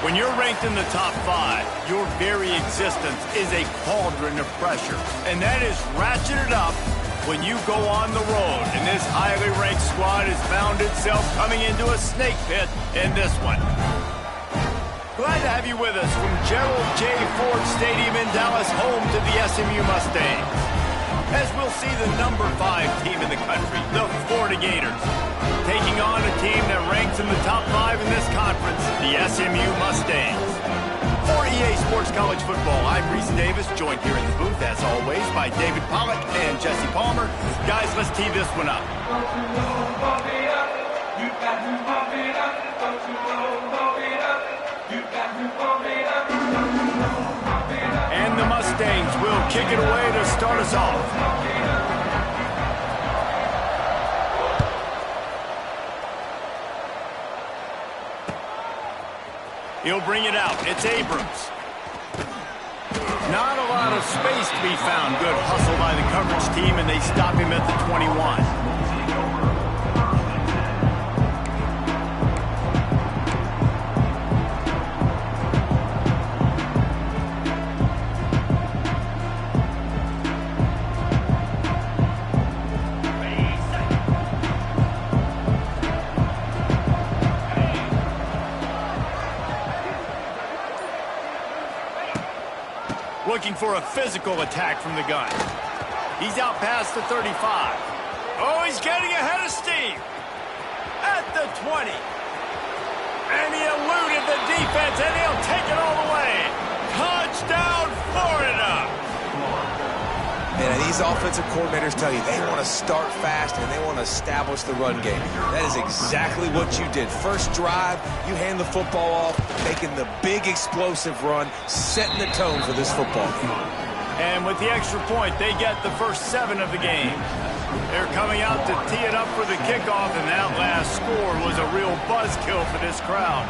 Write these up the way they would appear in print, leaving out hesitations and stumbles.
When you're ranked in the top 5, your very existence is a cauldron of pressure. And that is ratcheted up when you go on the road. And this highly ranked squad has found itself coming into a snake pit in this one. Glad to have you with us from Gerald J. Ford Stadium in Dallas, home to the SMU Mustangs. As we'll see the number 5 team in the country, the Florida Gators, taking on a team that ranks in the top 5 in this conference, the SMU Mustangs. For EA Sports College Football, I'm Reese Davis, joined here in the booth, as always, by David Pollack and Jesse Palmer. Guys, let's tee this one up. And the Mustangs will kick it away to start us off. He'll bring it out. It's Abrams. Not a lot of space to be found. Good hustle by the coverage team, and they stop him at the 21. Looking for a physical attack from the gun. He's out past the 35. Oh, he's getting ahead of steam. At the 20. And he eluded the defense, and he'll take it all the way. Touchdown, Florida. Man, these offensive coordinators tell you they want to start fast and they want to establish the run game. That is exactly what you did. First drive, you hand the football off, making the big explosive run, setting the tone for this football game. And with the extra point, they get the first 7 of the game. They're coming out to tee it up for the kickoff, and that last score was a real buzzkill for this crowd.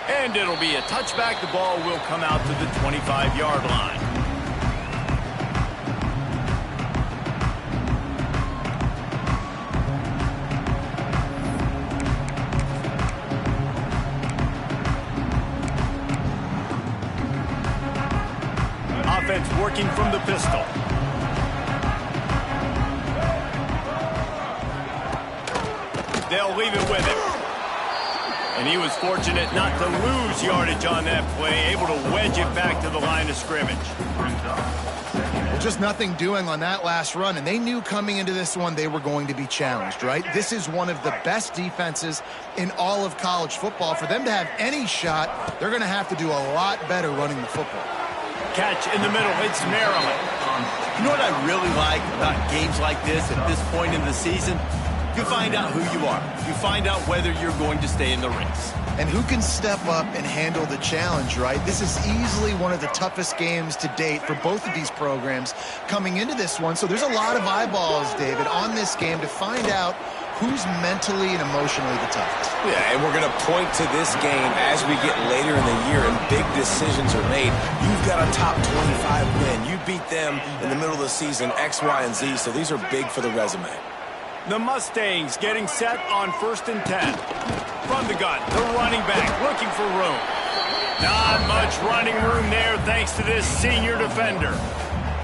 And it'll be a touchback. The ball will come out to the 25-yard line. Offense working from the pistol. They'll leave it with him. And he was fortunate not to lose yardage on that play, able to wedge it back to the line of scrimmage. Well, just nothing doing on that last run, and they knew coming into this one they were going to be challenged, right? This is one of the best defenses in all of college football. For them to have any shot, they're going to have to do a lot better running the football. Catch in the middle, it's Maryland. You know what I really like about games like this at this point in the season? You find out who you are. You find out whether you're going to stay in the race. And who can step up and handle the challenge, right? This is easily one of the toughest games to date for both of these programs coming into this one. So there's a lot of eyeballs, David, on this game to find out who's mentally and emotionally the toughest. Yeah, and we're going to point to this game as we get later in the year and big decisions are made. You've got a top 25 win. You beat them in the middle of the season, X, Y, and Z, so these are big for the resume. The Mustangs getting set on 1st and 10. From the gun, the running back looking for room. Not much running room there thanks to this senior defender.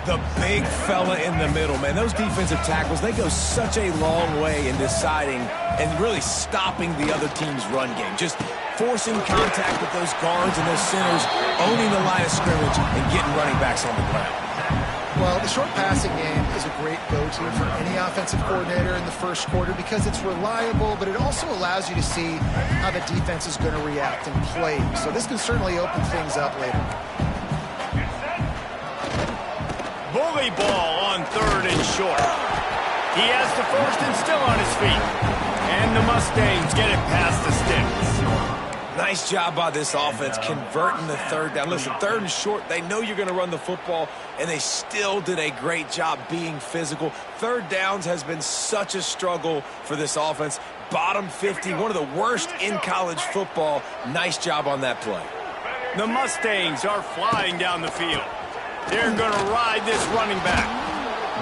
The big fella in the middle, man. Those defensive tackles, they go such a long way in deciding and really stopping the other team's run game. Just forcing contact with those guards and those centers, owning the line of scrimmage and getting running backs on the ground. Well, the short passing game is a great go-to for any offensive coordinator in the first quarter because it's reliable, but it also allows you to see how the defense is going to react and play. So this can certainly open things up later. Bully ball on 3rd and short. He has the first and still on his feet. And the Mustangs get it past the sticks. Nice job by this offense converting the 3rd down. Listen, 3rd and short, they know you're going to run the football, and they still did a great job being physical. 3rd downs has been such a struggle for this offense. Bottom 50, one of the worst in college football. Nice job on that play. The Mustangs are flying down the field. They're going to ride this running back.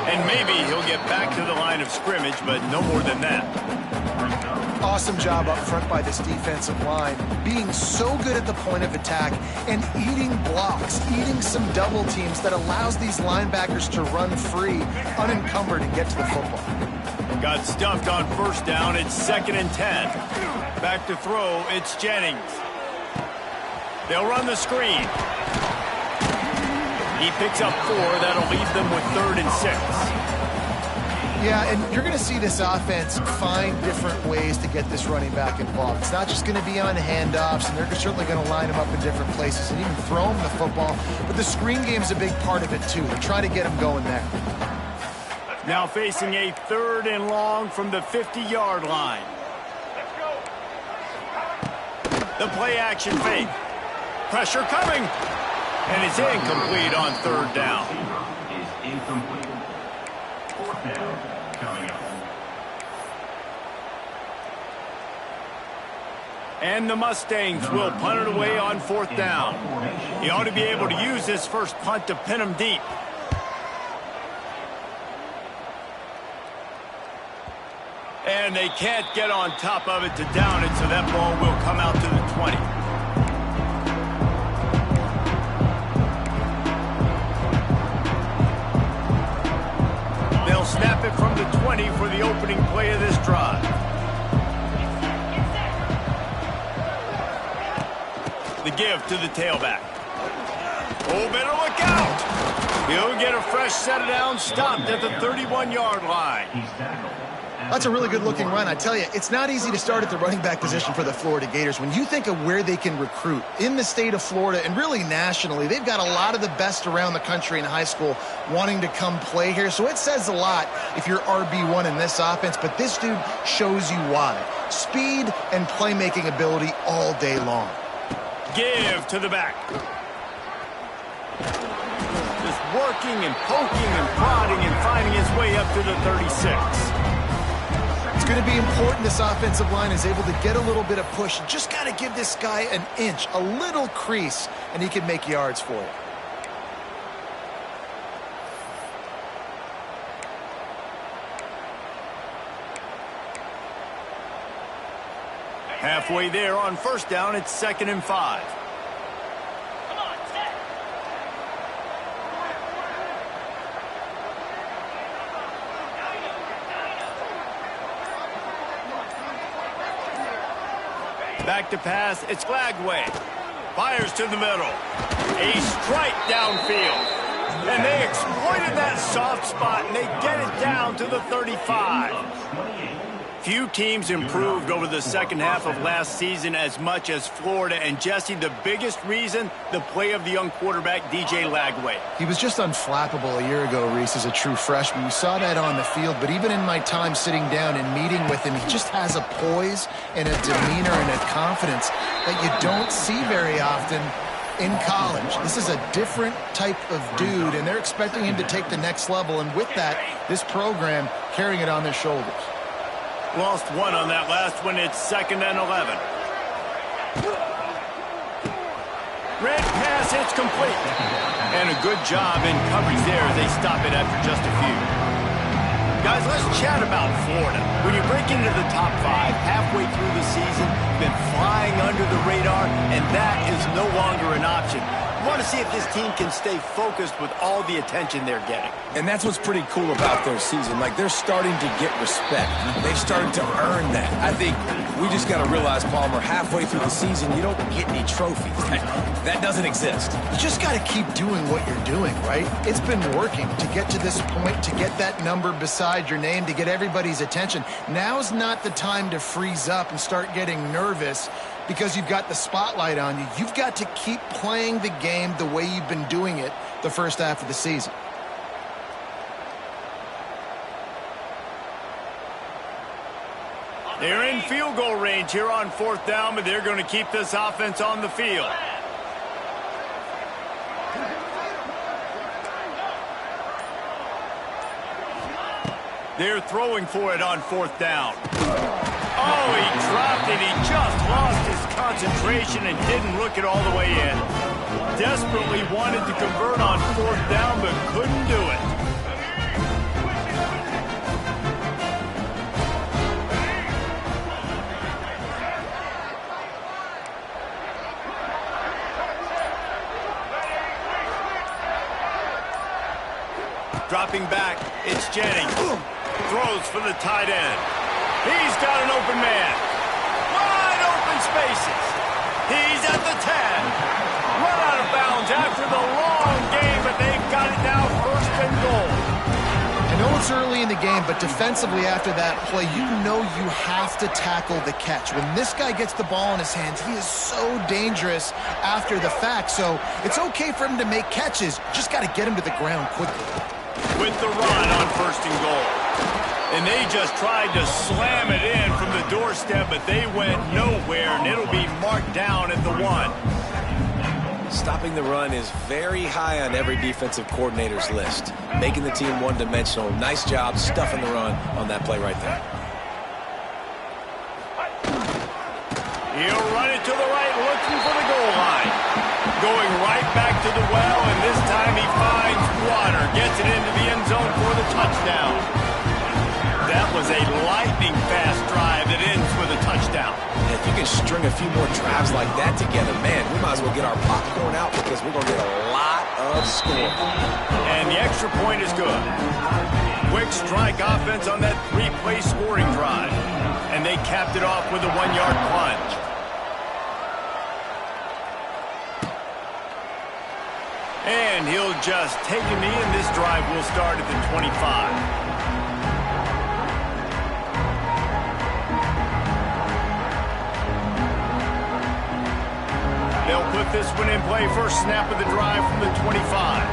And maybe he'll get back to the line of scrimmage, but no more than that. Awesome job up front by this defensive line, being so good at the point of attack and eating blocks, eating some double teams that allows these linebackers to run free, unencumbered, and get to the football. Got stuffed on first down. It's 2nd and 10. Back to throw. It's Jennings. They'll run the screen. He picks up 4. That'll leave them with 3rd and 6. Yeah, and you're going to see this offense find different ways to get this running back involved. It's not just going to be on handoffs, and they're certainly going to line him up in different places and even throw him the football. But the screen game's a big part of it, too. They're trying to get him going there. Now facing a 3rd and long from the 50-yard line. The play-action fake. Pressure coming. And it's incomplete on 3rd down. Is incomplete. 4th down coming up. And the Mustangs will punt it away on 4th down. He ought to be able to use this first punt to pin him deep. And they can't get on top of it to down it, so that ball will come out to the 20. They'll snap it from the 20 for the opening play of this drive. The give to the tailback. Oh, better look out. He'll get a fresh set of downs, stopped at the 31-yard line. That's a really good-looking run. I tell you, it's not easy to start at the running back position for the Florida Gators. When you think of where they can recruit in the state of Florida and really nationally, they've got a lot of the best around the country in high school wanting to come play here. So it says a lot if you're RB1 in this offense, but this dude shows you why. Speed and playmaking ability all day long. Give to the back. Just working and poking and prodding and finding his way up to the 36. It's going to be important this offensive line is able to get a little bit of push. Just got to give this guy an inch, a little crease, and he can make yards for it. Halfway there on first down, it's 2nd and 5. Back to pass, it's Lagway. Fires to the middle. A strike downfield. And they exploited that soft spot, and they get it down to the 35. Few teams improved over the second half of last season as much as Florida. And, Jesse, the biggest reason, the play of the young quarterback, DJ Lagway. He was just unflappable a year ago, Reese, as a true freshman. We saw that on the field, but even in my time sitting down and meeting with him, he just has a poise and a demeanor and a confidence that you don't see very often in college. This is a different type of dude, and they're expecting him to take the next level. And with that, this program carrying it on their shoulders. Lost one on that last one. It's 2nd and 11. Red pass, it's complete. And a good job in coverage there as they stop it after just a few. Guys, let's chat about Florida. When you break into the top 5 halfway through the season, been flying under the radar, and that is no longer an option. You want to see if this team can stay focused with all the attention they're getting. And that's what's pretty cool about their season. Like, they're starting to get respect. They've started to earn that. I think we just got to realize, Palmer, halfway through the season, you don't get any trophies. That doesn't exist. You just got to keep doing what you're doing, right? It's been working to get to this point, to get that number beside your name, to get everybody's attention. Now's not the time to freeze up and start getting nervous because you've got the spotlight on you. You've got to keep playing the game the way you've been doing it the first half of the season. They're in field goal range here on 4th down, but they're going to keep this offense on the field. They're throwing for it on 4th down. Oh, he dropped it. He just lost his concentration and didn't look it all the way in. Desperately wanted to convert on 4th down, but couldn't do it. Dropping back, it's Jennings. Throws for the tight end. He's got an open man. Wide open spaces. He's at the 10. Run out of bounds after the long game, but they've got it now 1st and goal. I know it's early in the game, but defensively after that play, you know you have to tackle the catch. When this guy gets the ball in his hands, he is so dangerous after the fact. So it's okay for him to make catches. Just got to get him to the ground quickly. With the run on 1st and goal. And they just tried to slam it in from the doorstep, but they went nowhere, and it'll be marked down at the 1. Stopping the run is very high on every defensive coordinator's list. Making the team one-dimensional. Nice job stuffing the run on that play right there. He'll run it to the right, looking for the goal line. Going right back to the well, and this time he finds water. Gets it into the end zone for the touchdown. That was a lightning-fast drive that ends with a touchdown. And if you can string a few more drives like that together, man, we might as well get our popcorn out because we're going to get a lot of score. And the extra point is good. Quick strike offense on that 3-play scoring drive. And they capped it off with a 1-yard plunge. And he'll just take a knee, and this drive will start at the 25. They'll put this one in play. First snap of the drive from the 25.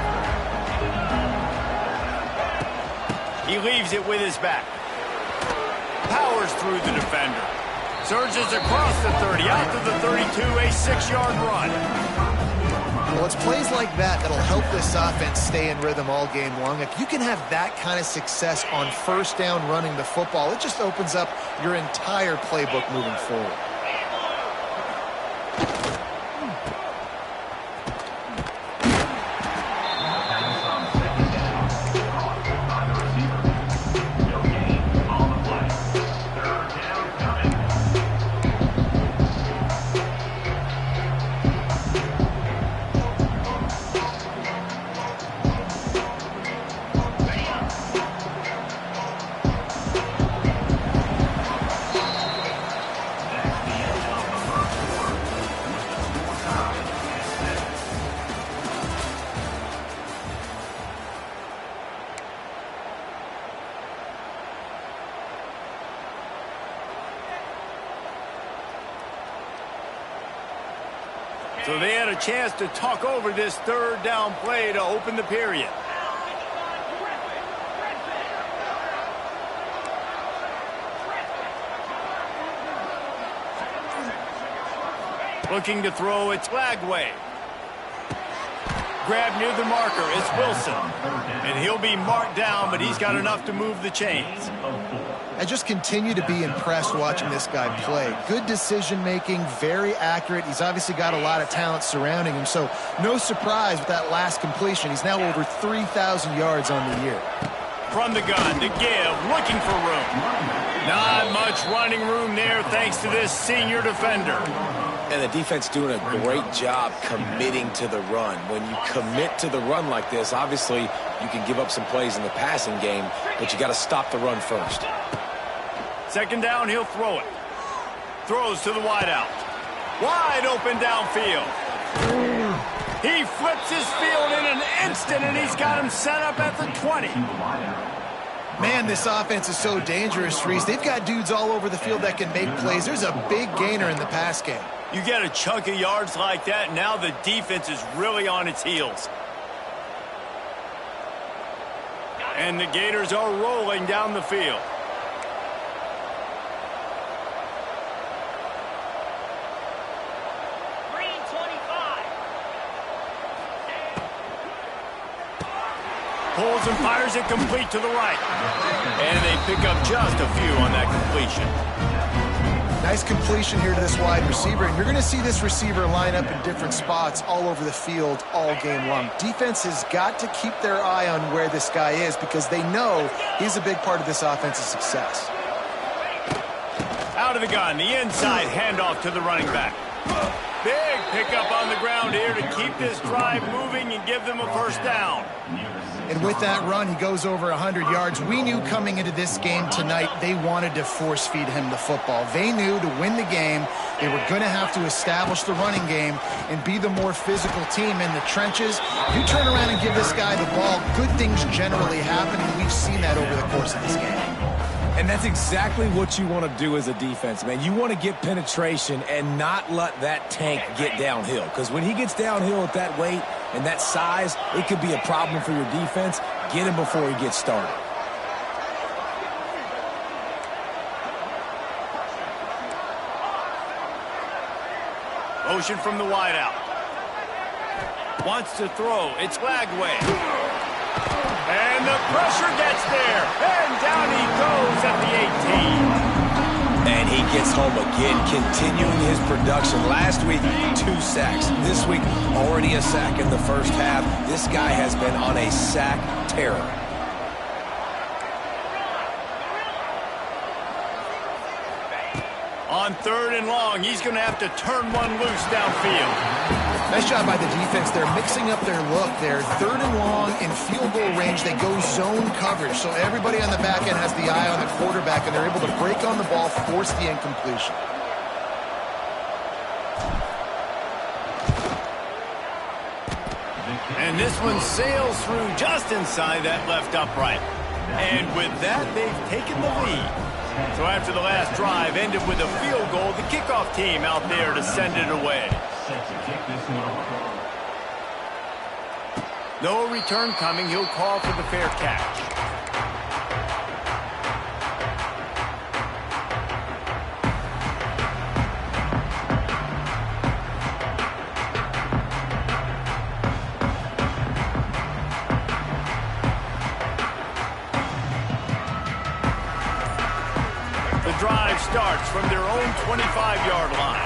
He leaves it with his back. Powers through the defender. Surges across the 30, out to the 32, a 6-yard run. Well, it's plays like that that'll help this offense stay in rhythm all game long. If you can have that kind of success on 1st down running the football, it just opens up your entire playbook moving forward. So they had a chance to talk over this 3rd down play to open the period. Looking to throw, it's Lagway. Grab near the marker, it's Wilson. And he'll be marked down, but he's got enough to move the chains. I just continue to be impressed watching this guy play. Good decision-making, very accurate. He's obviously got a lot of talent surrounding him, so no surprise with that last completion. He's now over 3,000 yards on the year. From the gun to give, looking for room. Not much running room there thanks to this senior defender. And the defense doing a great job committing to the run. When you commit to the run like this, obviously you can give up some plays in the passing game, but you got to stop the run first. 2nd down, he'll throw it. Throws to the wideout. Wide open downfield. He flips his field in an instant, and he's got him set up at the 20. Man, this offense is so dangerous, Reese. They've got dudes all over the field that can make plays. There's a big gainer in the pass game. You get a chunk of yards like that, now the defense is really on its heels. And the Gators are rolling down the field. Pulls and fires it complete to the right. And they pick up just a few on that completion. Nice completion here to this wide receiver, and you're going to see this receiver line up in different spots all over the field all game long. Defense has got to keep their eye on where this guy is because they know he's a big part of this offense's success. Out of the gun, the inside handoff to the running back. Big pickup on the ground here to keep this drive moving and give them a first down. And with that run, he goes over 100 yards. We knew coming into this game tonight, they wanted to force feed him the football. They knew to win the game, they were going to have to establish the running game and be the more physical team in the trenches. You turn around and give this guy the ball, good things generally happen, and we've seen that over the course of this game. And that's exactly what you want to do as a defense, man. You want to get penetration and not let that tank get downhill. Because when he gets downhill at that weight and that size, it could be a problem for your defense. Get him before he gets started. Motion from the wideout. Wants to throw. It's Lagway. And the pressure gets there. And down he goes at the 18. And he gets home again, continuing his production. Last week, 2 sacks. This week, already a sack in the first half. This guy has been on a sack terror. On 3rd and long, he's going to have to turn one loose downfield. Nice job by the defense. They're mixing up their look there. 3rd and long in field goal range. They go zone coverage. So everybody on the back end has the eye on the quarterback, and they're able to break on the ball, force the incompletion. And this one sails through just inside that left upright. And with that, they've taken the lead. So after the last drive ended with a field goal, the kickoff team out there to send it away. No return coming. He'll call for the fair catch. The drive starts from their own 25-yard line.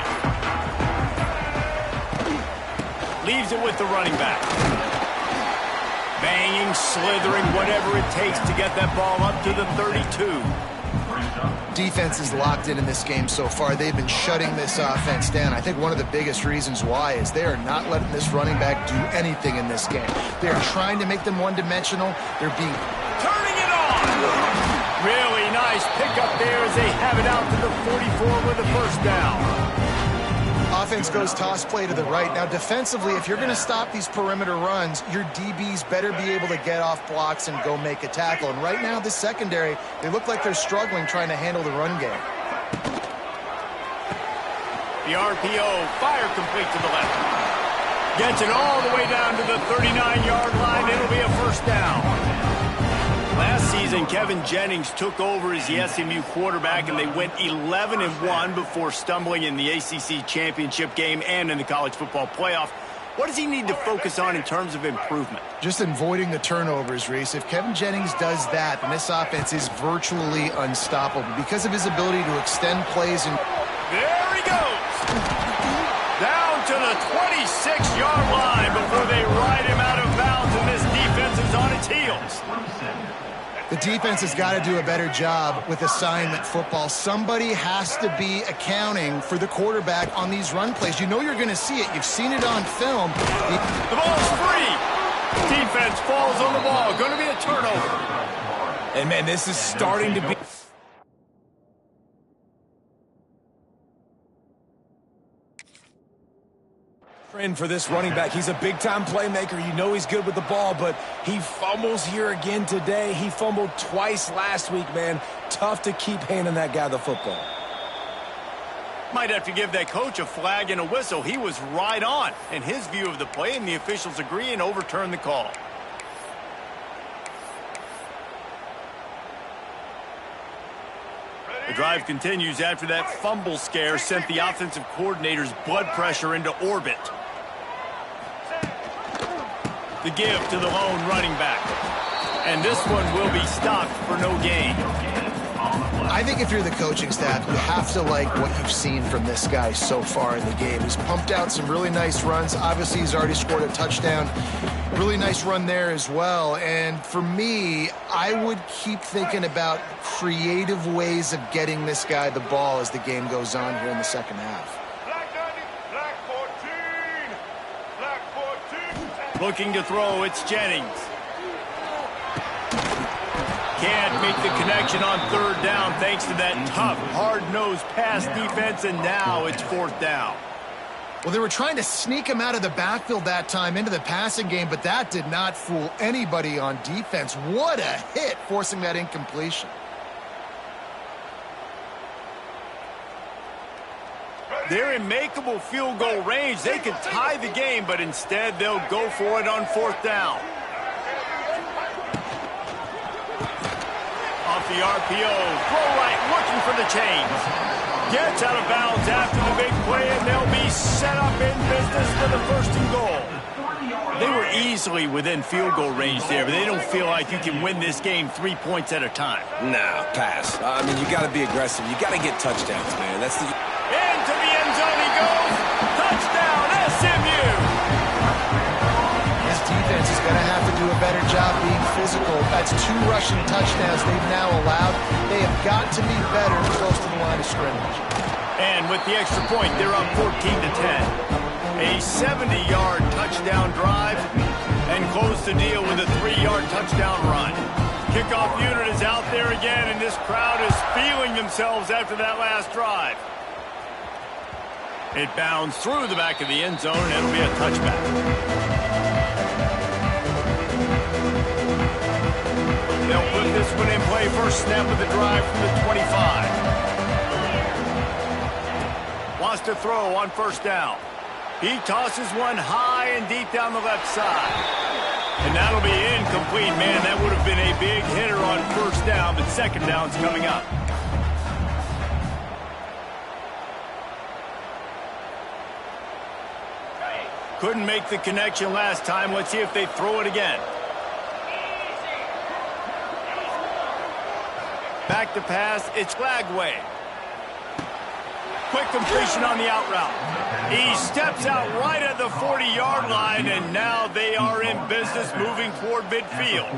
Leaves it with the running back. Banging, slithering, whatever it takes to get that ball up to the 32. Defense is locked in this game so far. They've been shutting this offense down. I think one of the biggest reasons why is they are not letting this running back do anything in this game. They're trying to make them one-dimensional. They're being... Turning it on! Really nice pickup there as they have it out to the 44 with a first down. Offense goes toss play to the right. Now, defensively, if you're going to stop these perimeter runs, your DBs better be able to get off blocks and go make a tackle. And right now, this secondary, they look like they're struggling trying to handle the run game. The RPO, fire complete to the left. Gets it all the way down to the 39-yard line. It'll be a first down. Last season, Kevin Jennings took over as the SMU quarterback, and they went 11-1 before stumbling in the ACC championship game and in the college football playoff. What does he need to focus on in terms of improvement? Just avoiding the turnovers, Reese. If Kevin Jennings does that, then this offense is virtually unstoppable because of his ability to extend plays. And there he goes! Down to the 26-yard line before they ride him out of bounds, and this defense is on its heels. The defense has got to do a better job with assignment football. Somebody has to be accounting for the quarterback on these run plays. You know you're going to see it. You've seen it on film. The ball's free. Defense falls on the ball. Going to be a turnover. And, man, this is starting to be... for this running back. He's a big-time playmaker. You know he's good with the ball, but he fumbles here again today. He fumbled twice last week, man. Tough to keep handing that guy the football. Might have to give that coach a flag and a whistle. He was right on in his view of the play, and the officials agree and overturn the call. The drive continues after that fumble scare sent the offensive coordinator's blood pressure into orbit. The give to the lone running back. And this one will be stopped for no gain. I think if you're the coaching staff, you have to like what you've seen from this guy so far in the game. He's pumped out some really nice runs. Obviously, he's already scored a touchdown. Really nice run there as well. And for me, I would keep thinking about creative ways of getting this guy the ball as the game goes on here in the second half. Looking to throw, it's Jennings. Can't make the connection on third down thanks to that tough, hard-nosed pass defense, and now it's fourth down. Well, they were trying to sneak him out of the backfield that time into the passing game, but that did not fool anybody on defense. What a hit, forcing that incompletion. They're in makeable field goal range. They could tie the game, but instead they'll go for it on fourth down. Off the RPO, throw right, looking for the chains. Gets out of bounds after the big play, and they'll be set up in business for the first and goal. They were easily within field goal range there, but they don't feel like you can win this game 3 points at a time. Nah, pass. I mean, you got to be aggressive. You got to get touchdowns, man. That's the... Into the end zone he goes. Touchdown, SMU. This defense is going to have to do a better job being physical. That's 2 rushing touchdowns they've now allowed. They have got to be better close to the line of scrimmage. And with the extra point, they're up 14-10. A 70-yard touchdown drive and close the deal with a 3-yard touchdown run. Kickoff unit is out there again, and this crowd is feeling themselves after that last drive. It bounds through the back of the end zone, and it'll be a touchback. They'll put this one in play. First snap of the drive from the 25. Wants to throw on first down. He tosses one high and deep down the left side. And that'll be incomplete, man. That would have been a big hitter on first down, but second down's coming up. Couldn't make the connection last time. Let's see if they throw it again. Back to pass. It's Lagway. Quick completion on the out route. He steps out right at the 40-yard line, and now they are in business moving toward midfield.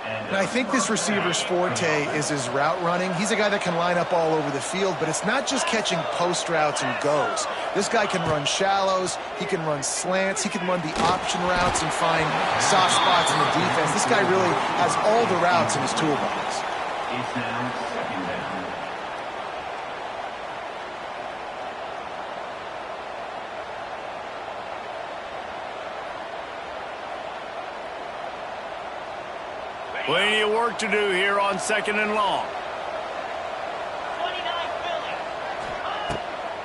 And I think this receiver's forte is his route running. He's a guy that can line up all over the field, but it's not just catching post routes and goes. This guy can run shallows, he can run slants, he can run the option routes and find soft spots in the defense. This guy really has all the routes in his toolbox. It's now second down. Plenty of work to do here on second and long.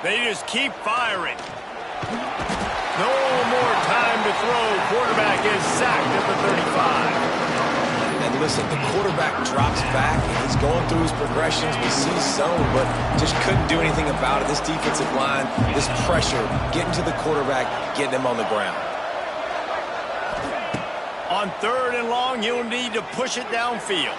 They just keep firing. No more time to throw. Quarterback is sacked at the 35. And listen, the quarterback drops back, and he's going through his progressions. We see zone, but just couldn't do anything about it. This defensive line, this pressure, getting to the quarterback, getting him on the ground. On third and long, he'll need to push it downfield.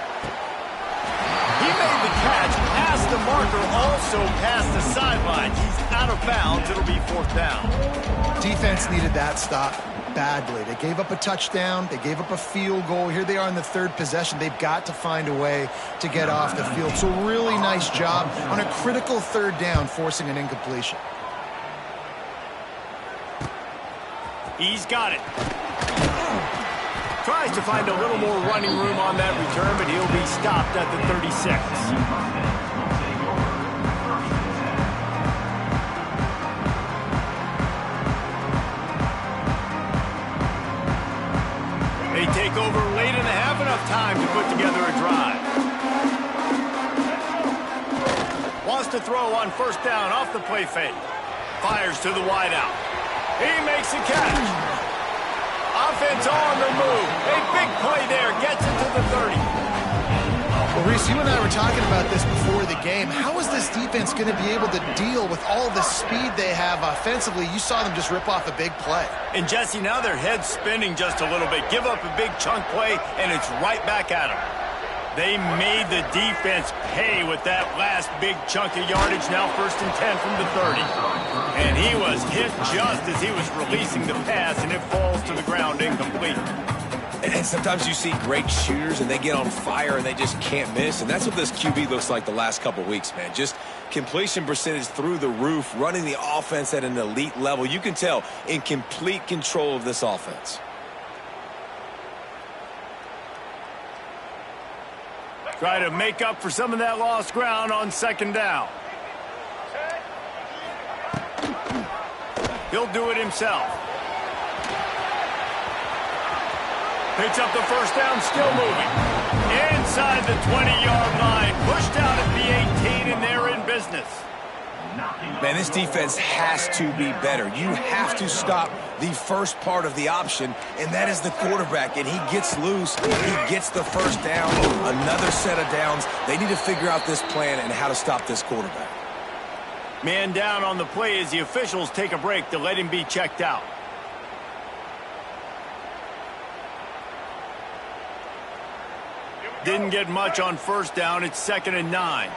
He made the catch past the marker, also past the sideline. He's out of bounds. It'll be fourth down. Defense needed that stop badly. They gave up a touchdown. They gave up a field goal. Here they are in the third possession. They've got to find a way to get off the field. So really nice job on a critical third down, forcing an incompletion. He's got it. Tries to find a little more running room on that return, but he'll be stopped at the 36. They take over late and have enough time to put together a drive. Wants to throw on first down off the play fake. Fires to the wideout. He makes a catch. Offense on the move. A big play there. Gets it to the 30. Well, Reese, you and I were talking about this before the game. How is this defense going to be able to deal with all the speed they have offensively? You saw them just rip off a big play. And, Jesse, now their head's spinning just a little bit. Give up a big chunk play, and it's right back at them. They made the defense pay with that last big chunk of yardage. Now 1st and 10 from the 30. And he was hit just as he was releasing the pass, and it falls to the ground incomplete. And sometimes you see great shooters, and they get on fire, and they just can't miss. And that's what this QB looks like the last couple weeks, man. Just completion percentage through the roof, running the offense at an elite level. You can tell in complete control of this offense. Try to make up for some of that lost ground on 2nd down. He'll do it himself. Picks up the 1st down, still moving. Inside the 20-yard line, pushed out at the 18, and they're in business. Man, this defense has to be better. You have to stop the first part of the option, and that is the quarterback. And he gets loose. He gets the 1st down, another set of downs. They need to figure out this plan and how to stop this quarterback. Man down on the play as the officials take a break to let him be checked out. Didn't get much on 1st down. It's 2nd and 9.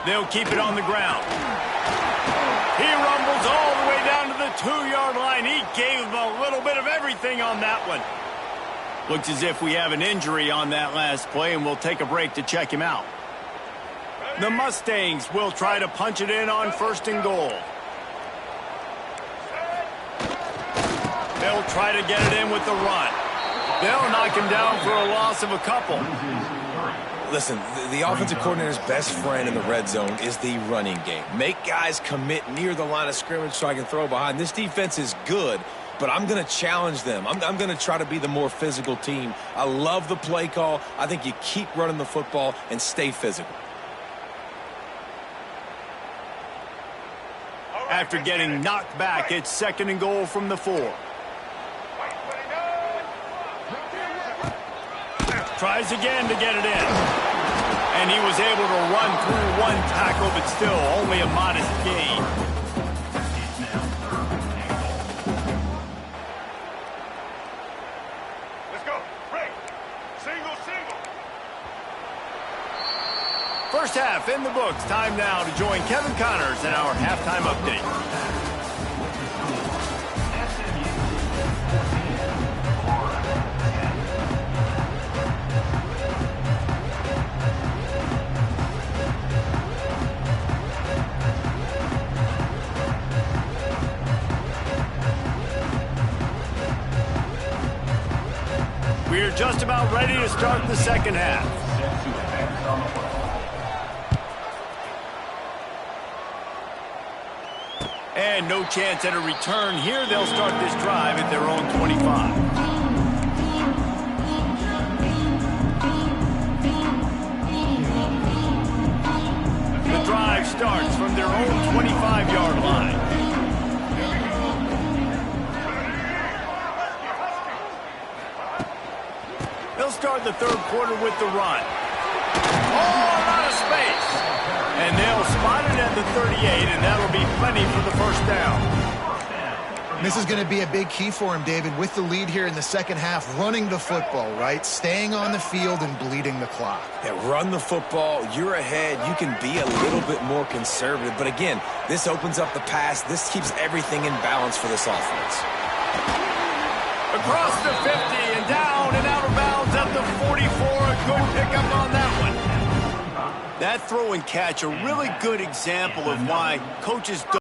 They'll keep it on the ground. He rumbles all the way down to the 2-yard line. He gave him a little bit of everything on that one. Looks as if we have an injury on that last play, and we'll take a break to check him out. The Mustangs will try to punch it in on 1st and goal. They'll try to get it in with the run. They'll knock him down for a loss of a couple. Listen, the offensive coordinator's best friend in the red zone is the running game. Make guys commit near the line of scrimmage so I can throw behind. This defense is good, but I'm going to challenge them. I'm going to try to be the more physical team. I love the play call. I think you keep running the football and stay physical. After getting knocked back, it's 2nd and goal from the 4. Tries again to get it in. And he was able to run through one tackle, but still only a modest gain. Let's go. Break. Single. 1st half in the books. Time now to join Kevin Connors in our halftime update. We're just about ready to start the 2nd half. And no chance at a return here. They'll start this drive at their own 25. The drive starts from their own 25-yard line. They'll start the 3rd quarter with the run. Oh, a lot of space. And they'll spot it at the 38, and that'll be plenty for the 1st down. This is going to be a big key for him, David, with the lead here in the 2nd half, running the football, right? Staying on the field and bleeding the clock. Yeah, run the football. You're ahead. You can be a little bit more conservative. But again, this opens up the pass. This keeps everything in balance for this offense. Across the 50 and down and out of bounds at the 44. A good pickup on that one. That throw and catch, a really good example of why coaches don't